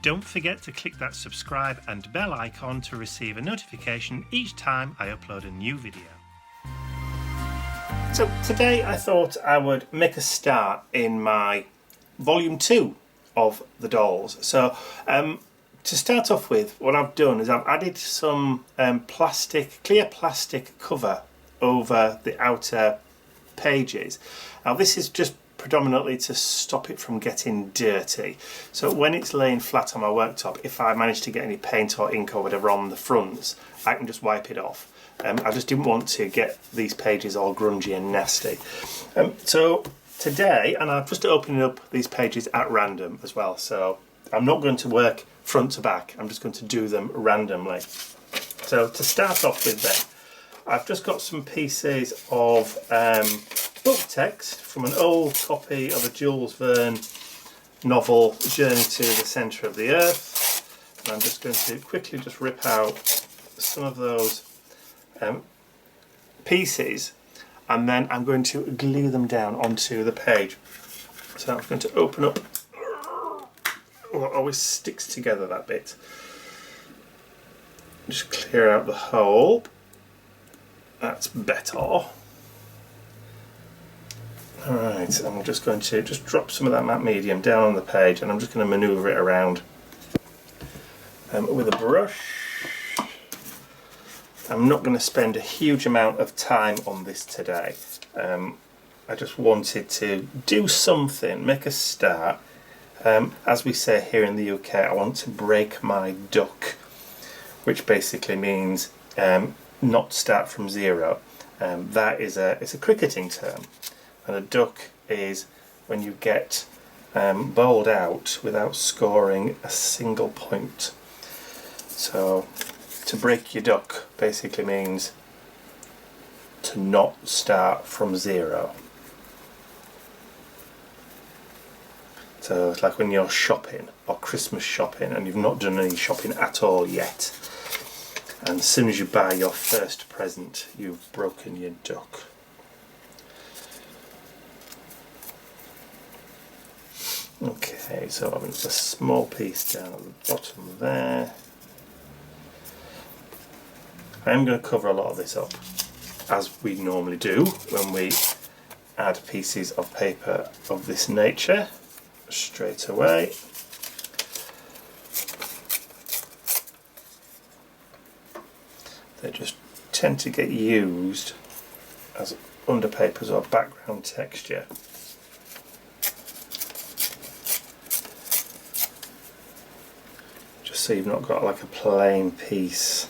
don't forget to click that subscribe and bell icon to receive a notification each time I upload a new video. So today I thought I would make a start in my volume 2 of the dolls. So to start off with, what I've done is I've added some clear plastic cover over the outer pages. Now this is just predominantly to stop it from getting dirty. So when it's laying flat on my worktop, if I manage to get any paint or ink or whatever on the fronts, I can just wipe it off. I just didn't want to get these pages all grungy and nasty. So today, and I'm just opening up these pages at random as well, so I'm not going to work front to back, I'm just going to do them randomly. So to start off with then, I've just got some pieces of book text from an old copy of a Jules Verne novel, Journey to the Centre of the Earth. And I'm just going to quickly just rip out some of those pieces, and then I'm going to glue them down onto the page. So I'm going to open up, oh, it always sticks together that bit. Just clear out the hole. That's better. Alright, I'm just going to drop some of that matte medium down on the page, and I'm just going to manoeuvre it around with a brush. I'm not going to spend a huge amount of time on this today. I just wanted to do something, make a start. As we say here in the UK, I want to break my duck, which basically means not start from zero. That is it's a cricketing term, and a duck is when you get bowled out without scoring a single point. So to break your duck basically means to not start from zero. So it's like when you're shopping or Christmas shopping and you've not done any shopping at all yet, and as soon as you buy your first present, you've broken your duck. Okay, so I'm going to put a small piece down at the bottom there. I am going to cover a lot of this up, as we normally do when we add pieces of paper of this nature, straight away. They just tend to get used as underpapers or background texture. Just so you've not got like a plain piece.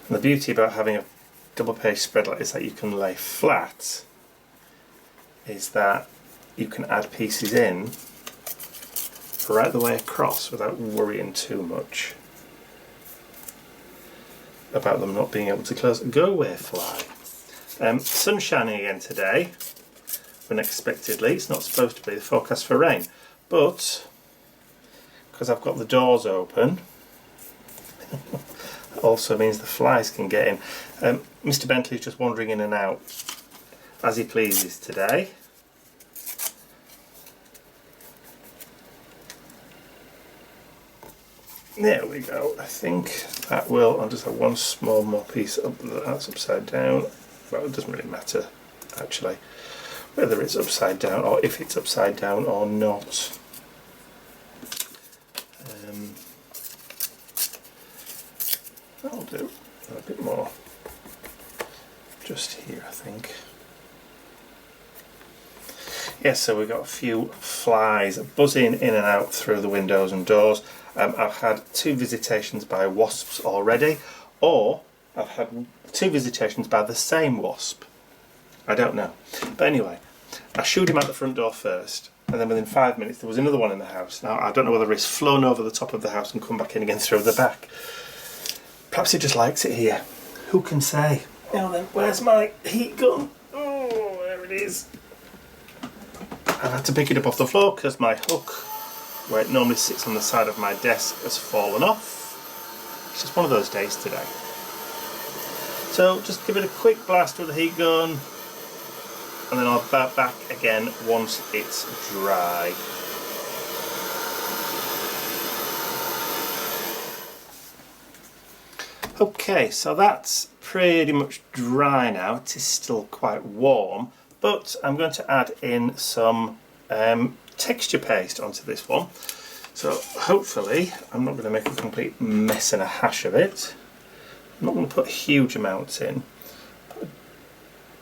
And the beauty about having a double page spread like this that you can lay flat is that you can add pieces in right the way across without worrying too much about them not being able to close. Go away, fly. Sun shining again today, unexpectedly. It's not supposed to be the forecast for rain, but because I've got the doors open, also means the flies can get in. Mr. Bentley's just wandering in and out as he pleases today. There we go. I think that will. I'll just have one small more piece up that's upside down. Well, it doesn't really matter actually whether it's upside down or if it's upside down or not. That'll do. A bit more just here, I think. Yes, so we've got a few flies buzzing in and out through the windows and doors. I've had 2 visitations by wasps already, or I've had 2 visitations by the same wasp. I don't know. But anyway, I shooed him out the front door first, and then within 5 minutes there was another one in the house. Now I don't know whether he's flown over the top of the house and come back in again through the back. Perhaps he just likes it here. Who can say? Now then, where's my heat gun? Oh, there it is. I've had to pick it up off the floor because my hook, where it normally sits on the side of my desk, has fallen off. It's just one of those days today. So just give it a quick blast with the heat gun, and then I'll back again once it's dry. Okay, so that's pretty much dry now. It is still quite warm, but I'm going to add in some texture paste onto this one. So hopefully I'm not going to make a complete mess and a hash of it. I'm not going to put huge amounts in. Put a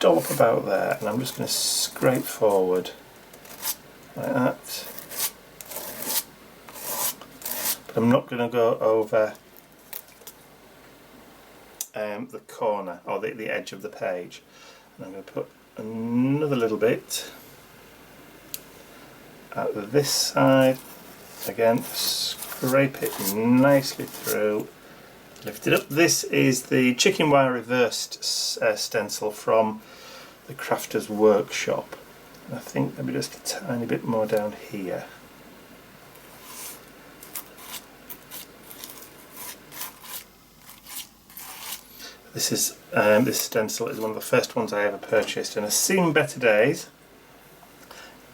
dollop about there, and I'm just going to scrape forward like that. But I'm not going to go over the corner or the edge of the page. And I'm going to put another little bit at this side. Again, scrape it nicely through, lift it up. This is the chicken wire reversed stencil from the Crafter's Workshop. I think maybe just a tiny bit more down here. This stencil is one of the first ones I ever purchased and has seen better days.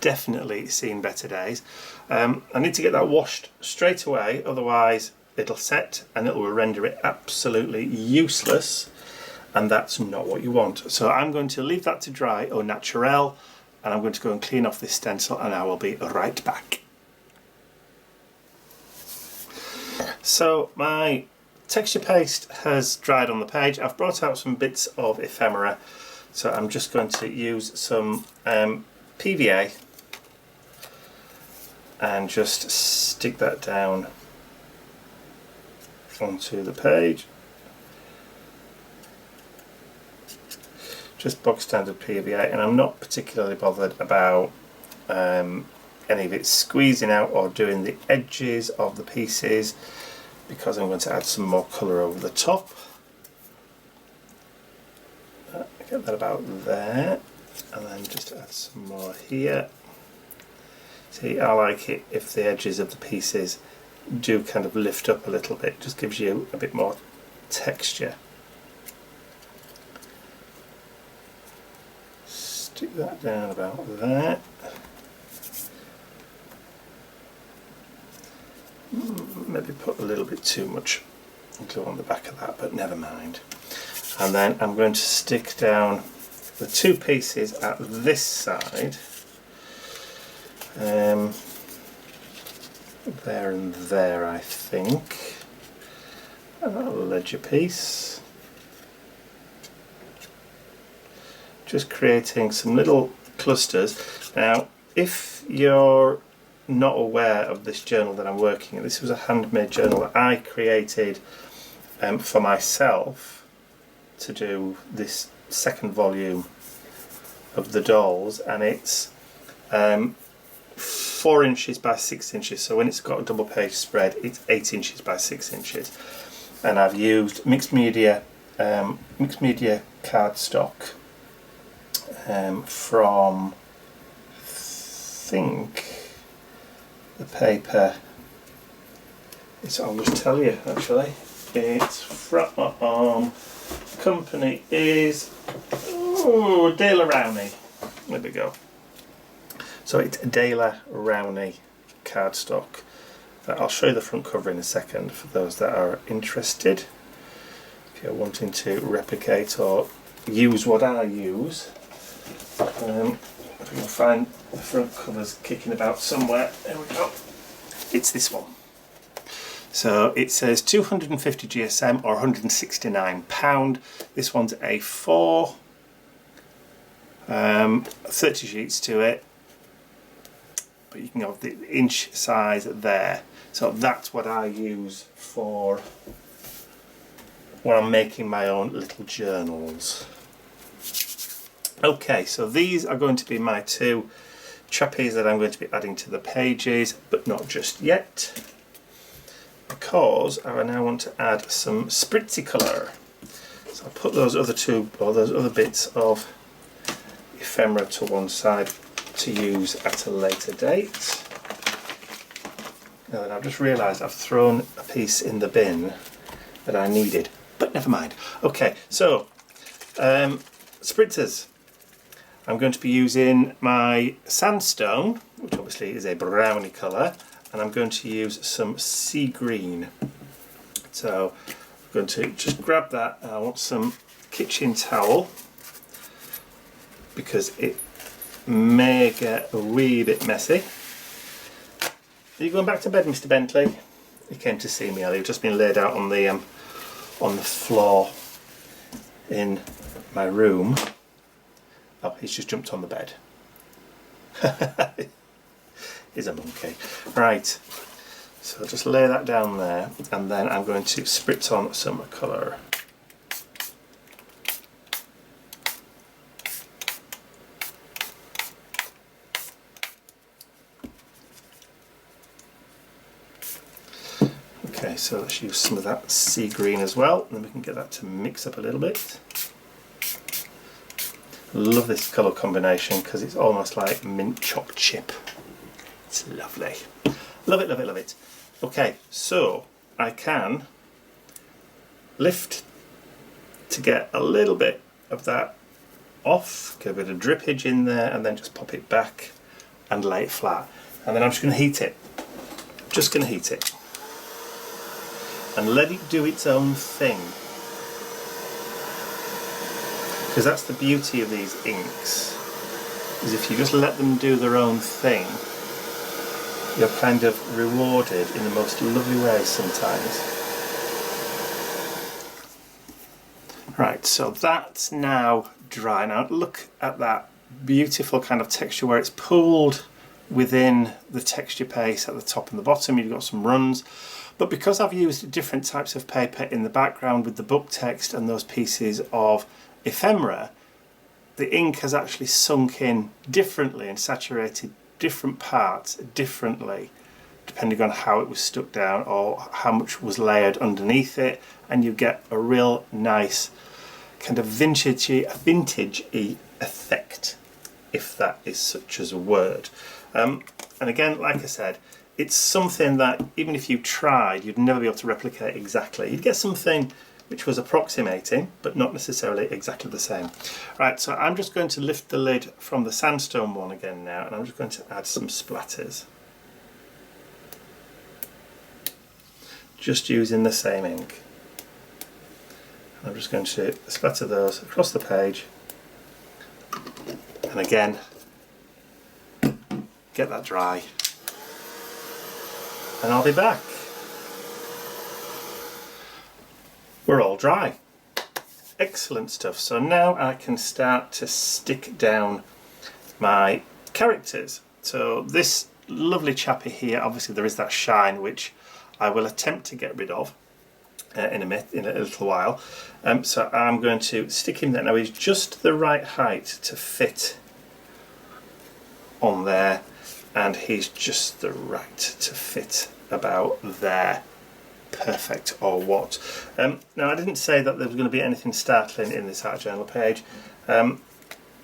Definitely seen better days. I need to get that washed straight away, otherwise it'll set and it will render it absolutely useless, and that's not what you want. So I'm going to leave that to dry au naturel, and I'm going to go and clean off this stencil, and I will be right back. So my texture paste has dried on the page. I've brought out some bits of ephemera, so I'm just going to use some PVA and just stick that down onto the page. Just bog standard PVA, and I'm not particularly bothered about any of it squeezing out or doing the edges of the pieces, because I'm going to add some more colour over the top. Get that about there, and then just add some more here. See, I like it if the edges of the pieces do kind of lift up a little bit, just gives you a bit more texture. Stick that down about there. Maybe put a little bit too much glue on the back of that, but never mind. And then I'm going to stick down the two pieces at this side, there and there, I think. A ledger piece. Just creating some little clusters. Now, if you're not aware of this journal that I'm working in, this was a handmade journal that I created for myself to do this second volume of the dolls, and it's 4 inches by 6 inches, so when it's got a double page spread it's 8 inches by 6 inches, and I've used mixed media cardstock from, I think, the paper, I'll just tell you actually, it's from, company is Dale Rowney. There we go. So it's Dale Rowney cardstock. I'll show you the front cover in a second for those that are interested. If you're wanting to replicate or use what I use. If we can find the front covers kicking about somewhere. There we go. It's this one. So it says 250 GSM or £169. This one's A4, 30 sheets to it, but you can have the inch size there. So that's what I use for when I'm making my own little journals. Okay, so these are going to be my two chappies that I'm going to be adding to the pages, but not just yet, because I now want to add some spritzy colour. So I'll put those other two, or those other bits of ephemera to one side to use at a later date. Now then, I've just realised I've thrown a piece in the bin that I needed, but never mind. Okay, so spritzers. I'm going to be using my sandstone, which obviously is a browny colour, and I'm going to use some sea green. So I'm going to just grab that, and I want some kitchen towel because it may get a wee bit messy. Are you going back to bed, Mr. Bentley? He came to see me earlier. He'd just been laid out on the floor in my room. Oh, he's just jumped on the bed. He's a monkey. Right, so just lay that down there, and then I'm going to spritz on some colour. Okay, so let's use some of that sea green as well, and then we can get that to mix up a little bit. Love this colour combination because it's almost like mint chopped chip. It's lovely. Love it, love it, love it. Okay, so I can lift to get a little bit of that off, get a bit of drippage in there, and then just pop it back and lay it flat. And then I'm just going to heat it. Just going to heat it. And let it do its own thing. Because that's the beauty of these inks, is if you just let them do their own thing, you're kind of rewarded in the most lovely way sometimes. Right, so that's now dry. Now look at that beautiful kind of texture where it's pooled within the texture paste at the top and the bottom. You've got some runs. But because I've used different types of paper in the background with the book text and those pieces of ephemera, the ink has actually sunk in differently and saturated different parts differently depending on how it was stuck down or how much was layered underneath it, and you get a real nice kind of vintage-y effect, if that is such as a word. And again, like I said, it's something that even if you tried, you'd never be able to replicate exactly. You'd get something which was approximating, but not necessarily exactly the same. Right, so I'm just going to lift the lid from the sandstone one again now, and I'm just going to add some splatters. Just using the same ink. I'm just going to splatter those across the page, and again, get that dry, and I'll be back. We're all dry. Excellent stuff. So now I can start to stick down my characters. So this lovely chappy here, obviously there is that shine which I will attempt to get rid of in a little while. So I'm going to stick him there. Now he's just the right height to fit on there, and he's just the right to fit about there. Perfect, or what? Now I didn't say that there was going to be anything startling in this art journal page.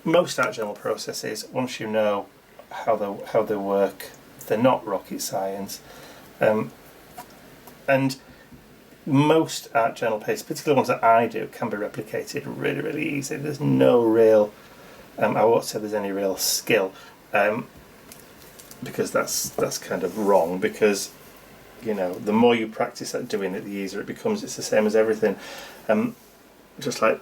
Most art journal processes, once you know how they work, they're not rocket science. And most art journal pages, particularly ones that I do, can be replicated really, really easy. There's no real, I won't say there's any real skill, because that's kind of wrong, because you know, the more you practice at doing it, the easier it becomes. It's the same as everything. Just like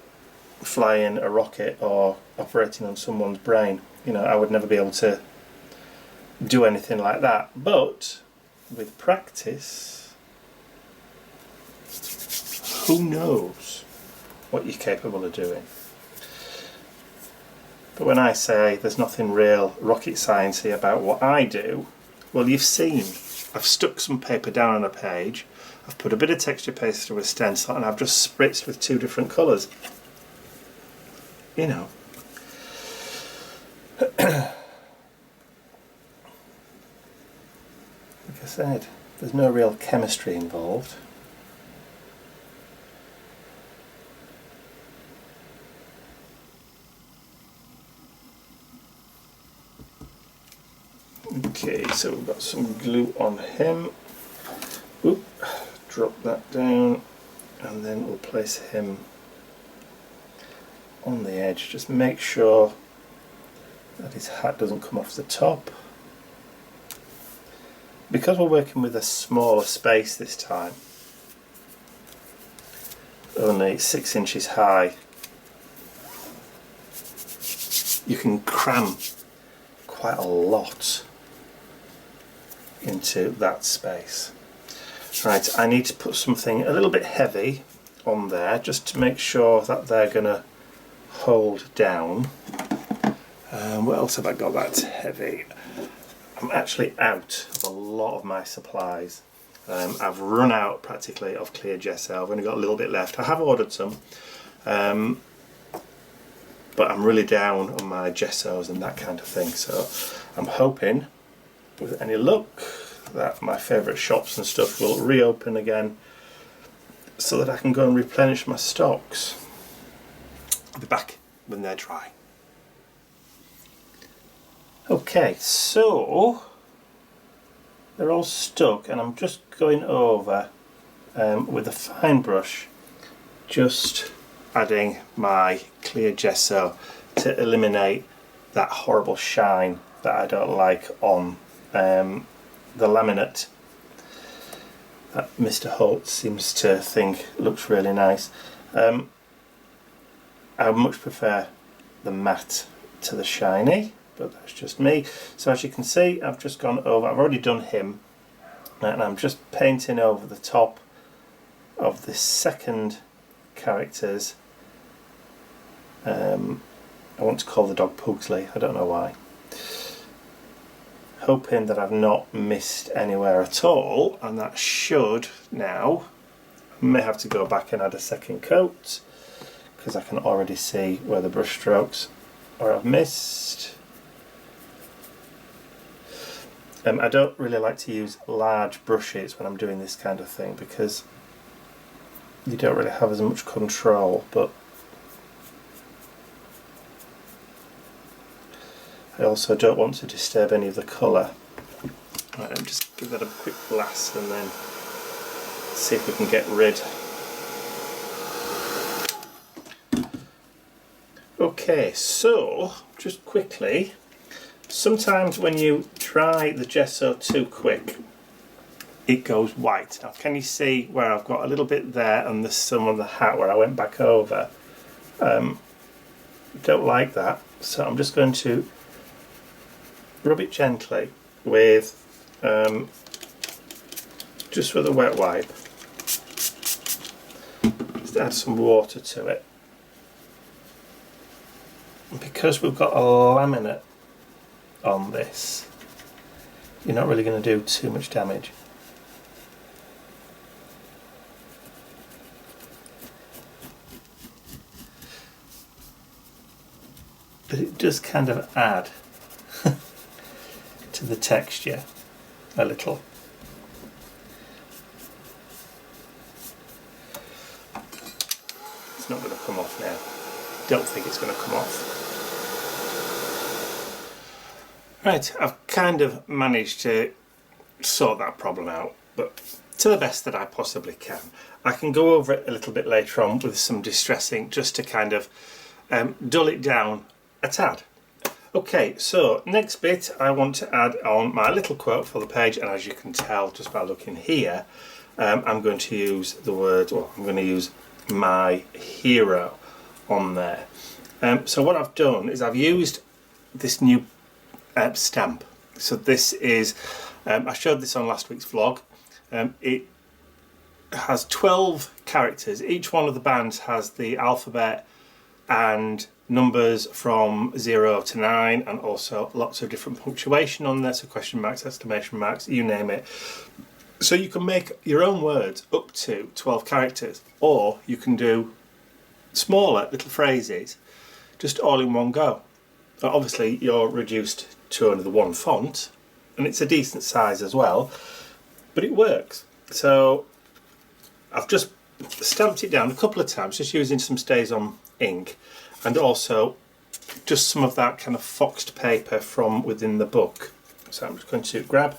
flying a rocket or operating on someone's brain. You know, I would never be able to do anything like that. But with practice, who knows what you're capable of doing. But when I say there's nothing real rocket sciencey about what I do, well, you've seen. I've stuck some paper down on a page, I've put a bit of texture paste through a stencil, and I've just spritzed with 2 different colours. You know. Like I said, there's no real chemistry involved. Okay, so we've got some glue on him. Oop, drop that down, and then we'll place him on the edge. Just make sure that his hat doesn't come off the top. Because we're working with a smaller space this time, only 6 inches high, you can cram quite a lot into that space. Right, I need to put something a little bit heavy on there just to make sure that they're going to hold down. What else have I got that's heavy? I'm actually out of a lot of my supplies. I've run out practically of clear gesso. I've only got a little bit left. I have ordered some, but I'm really down on my gessos and that kind of thing. So I'm hoping, with any luck, that my favourite shops and stuff will reopen again so that I can go and replenish my stocks. I'll be back when they're dry. Okay, so they're all stuck, and I'm just going over with a fine brush, just adding my clear gesso to eliminate that horrible shine that I don't like on the laminate that Mr. Holtz seems to think looks really nice. I much prefer the matte to the shiny, but that's just me. So as you can see, I've just gone over, I've already done him, and I'm just painting over the top of the second characters. I want to call the dog Pugsley, I don't know why. Hoping that I've not missed anywhere at all, and that should now. I may have to go back and add a second coat because I can already see where the brush strokes or I've missed. I don't really like to use large brushes when I'm doing this kind of thing because you don't really have as much control, but I also don't want to disturb any of the colour. Right, I'll just give that a quick blast and then see if we can get rid. Okay, so just quickly, sometimes when you dry the gesso too quick, it goes white. Now can you see where I've got a little bit there and there's some on the hat where I went back over? Don't like that, so I'm just going to rub it gently with just with a wet wipe. Just add some water to it. And because we've got a laminate on this, you're not really going to do too much damage. But it does kind of add to the texture a little. It's not going to come off now. Don't think it's going to come off. Right, I've kind of managed to sort that problem out, but to the best that I possibly can. I can go over it a little bit later on with some distressing just to kind of dull it down a tad. Okay, so next bit I want to add on my little quote for the page, and as you can tell just by looking here, I'm going to use the word, well, I'm going to use my hero on there. So what I've done is I've used this new stamp. So this is, I showed this on last week's vlog. It has 12 characters. Each one of the bands has the alphabet and numbers from 0 to 9, and also lots of different punctuation on there, so question marks, exclamation marks, you name it. So you can make your own words up to 12 characters, or you can do smaller little phrases just all in one go. Now, obviously you're reduced to only the one font, and it's a decent size as well, but it works. So I've just stamped it down a couple of times, just using some StazOn ink, and also just some of that kind of foxed paper from within the book. So I'm just going to grab,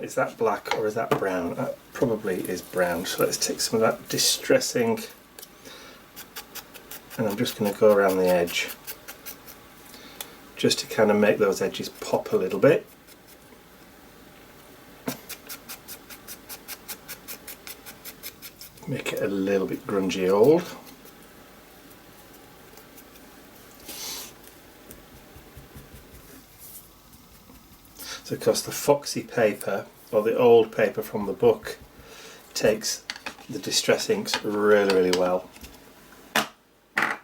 is that black or is that brown? That probably is brown, so let's take some of that distress ink, and I'm just going to go around the edge just to kind of make those edges pop a little bit. make it a little bit grungy old. So of course the foxy paper, or the old paper from the book, takes the distress inks really, really well. Now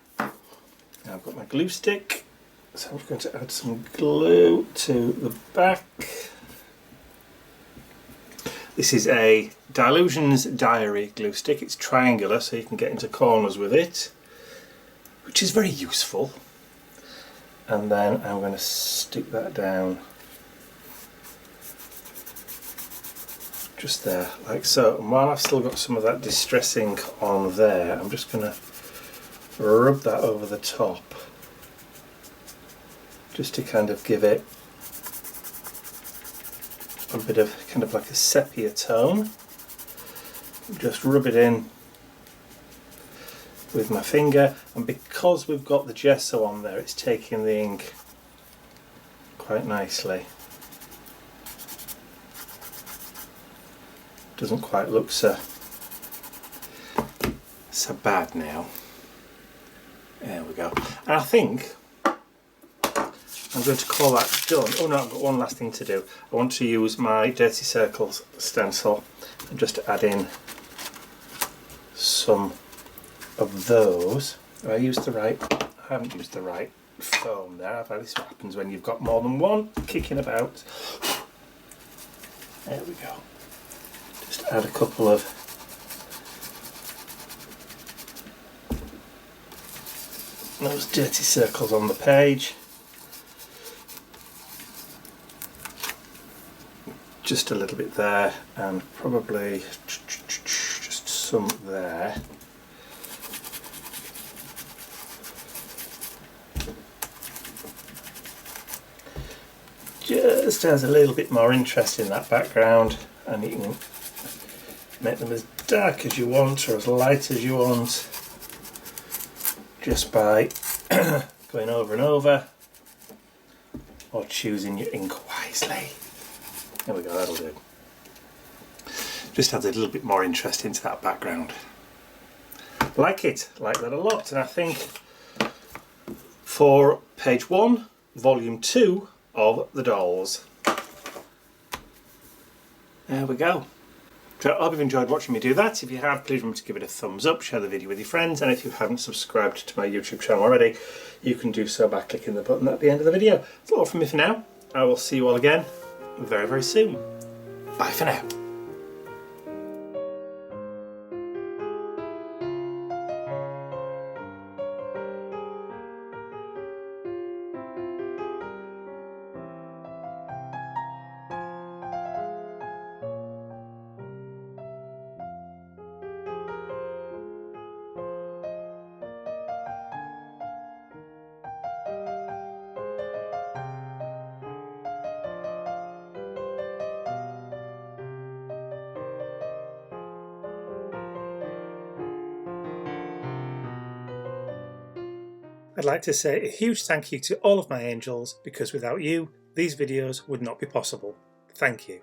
I've got my glue stick, so I'm just going to add some glue to the back. This is a Dilution's Diary glue stick. It's triangular, so you can get into corners with it, which is very useful. And then I'm going to stick that down just there, like so. And while I've still got some of that distress ink on there, I'm just going to rub that over the top, just to kind of give it a bit of kind of like a sepia tone. Just rub it in with my finger, and because we've got the gesso on there, it's taking the ink quite nicely. Doesn't quite look so bad now. There we go. And I think I'm going to call that done. Oh no, I've got one last thing to do. I want to use my Dirty Circles stencil and just add in some of those. Have I used the right? I haven't used the right foam there. This is what happens when you've got more than one kicking about. There we go. Just add a couple of those dirty circles on the page. Just a little bit there, and probably just some there. Just has a little bit more interest in that background, and you can make them as dark as you want or as light as you want just by going over and over, or choosing your ink wisely. There we go, that'll do. Just adds a little bit more interest into that background. Like that a lot, and I think for page 1, volume 2 of the dolls. There we go. So I hope you've enjoyed watching me do that. If you have, please remember to give it a thumbs up, share the video with your friends, and if you haven't subscribed to my YouTube channel already, you can do so by clicking the button at the end of the video. That's all from me for now. I will see you all again very, very soon. Bye for now. I'd like to say a huge thank you to all of my angels, because without you, these videos would not be possible. Thank you.